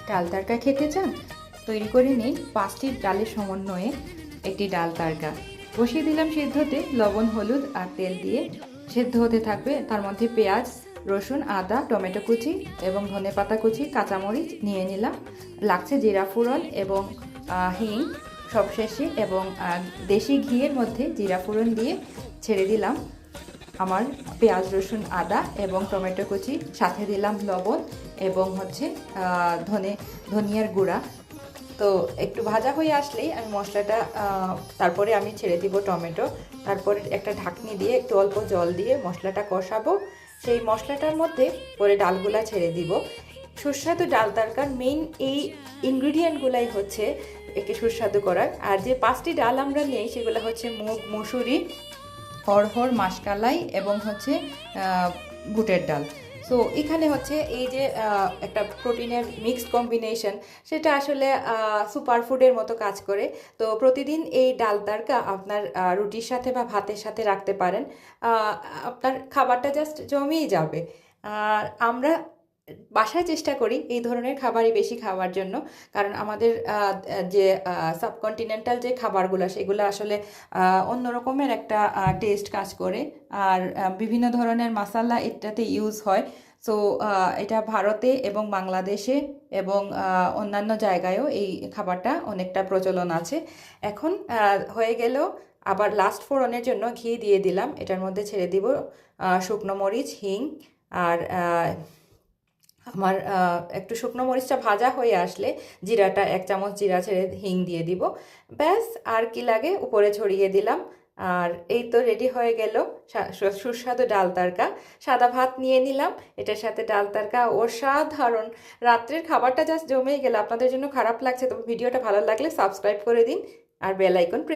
ডাল তরকা খেতে চান? তৈরি করে নিন 5টি ডালের সমন্বয়ে একটি ডাল তরকা। বসিয়ে দিলাম সিদ্ধ হতে, লবণ, হলুদ আর তেল দিয়ে সেদ্ধ হতে থাকবে। তার মধ্যে পেঁয়াজ, রসুন, আদা, টমেটো কুচি এবং ধনেপাতা কুচি, কাঁচামরিচ নিয়ে নিলাম। লাগছে জিরা ফোড়ন এবং হিং সবশেষে, এবং দেশি ঘিয়ের মধ্যে জিরা ফোড়ন দিয়ে ছেড়ে দিলাম আমার পেঁয়াজ, রসুন, আদা এবং টমেটো কুচি। সাথে দিলাম লবণ এবং ধনিয়ার গুঁড়া। তো একটু ভাজা হয়ে আসলেই আমি মশলাটা তারপরে আমি ছেড়ে দিব টমেটো। তারপরে একটা ঢাকনি দিয়ে একটু অল্প জল দিয়ে মশলাটা কষাবো। সেই মশলাটার মধ্যে পরে ডালগুলা ছেড়ে দিব। সুস্বাদু ডাল তরকার মেইন এই ইনগ্রিডিয়েন্টগুলাই হচ্ছে একে সুস্বাদু করার। আর যে 5টি ডাল আমরা নিই সেগুলো হচ্ছে মুগ, মসুরি, অড়হর, মাসকালাই এবং হচ্ছে বুটের ডাল। সো এখানে হচ্ছে এই যে একটা প্রোটিনের মিক্সড কম্বিনেশন, সেটা আসলে সুপার ফুডের মতো কাজ করে। তো প্রতিদিন এই ডাল তরকা আপনার রুটির সাথে বা ভাতের সাথে রাখতে পারেন। আপনার খাবারটা জাস্ট জমেই যাবে। আর আমরা বাসায় চেষ্টা করি এই ধরনের খাবারই বেশি খাওয়ার জন্য, কারণ আমাদের যে সাবকন্টিনেন্টাল যে খাবারগুলো সেগুলো আসলে অন্য রকমের একটা টেস্ট কাজ করে। আর বিভিন্ন ধরনের মশলা এটাতে ইউজ হয়। সো এটা ভারতে এবং বাংলাদেশে এবং অন্যান্য জায়গায়ও এই খাবারটা অনেকটা প্রচলন আছে। এখন হয়ে গেলেও আবার লাস্ট ফোড়নের জন্য ঘি দিয়ে দিলাম। এটার মধ্যে ছেড়ে দিব শুকনো মরিচ, হিং আর আমার একটু শুকনো মরিচটা ভাজা হয়ে আসলে জিরাটা 1 চামচ জিরা ছেড়ে হিং দিয়ে দিব। ব্যাস, আর কি লাগে, উপরে ছড়িয়ে দিলাম। আর এই তো রেডি হয়ে গেল সুস্বাদু ডাল তরকা। সাদা ভাত নিয়ে নিলাম, এটার সাথে ডাল তরকা অসাধারণ। রাত্রের খাবারটা জাস্ট জমেই গেল। আপনাদের জন্য খারাপ লাগছে, তবে ভিডিওটা ভালো লাগলে সাবস্ক্রাইব করে দিন আর বেল আইকন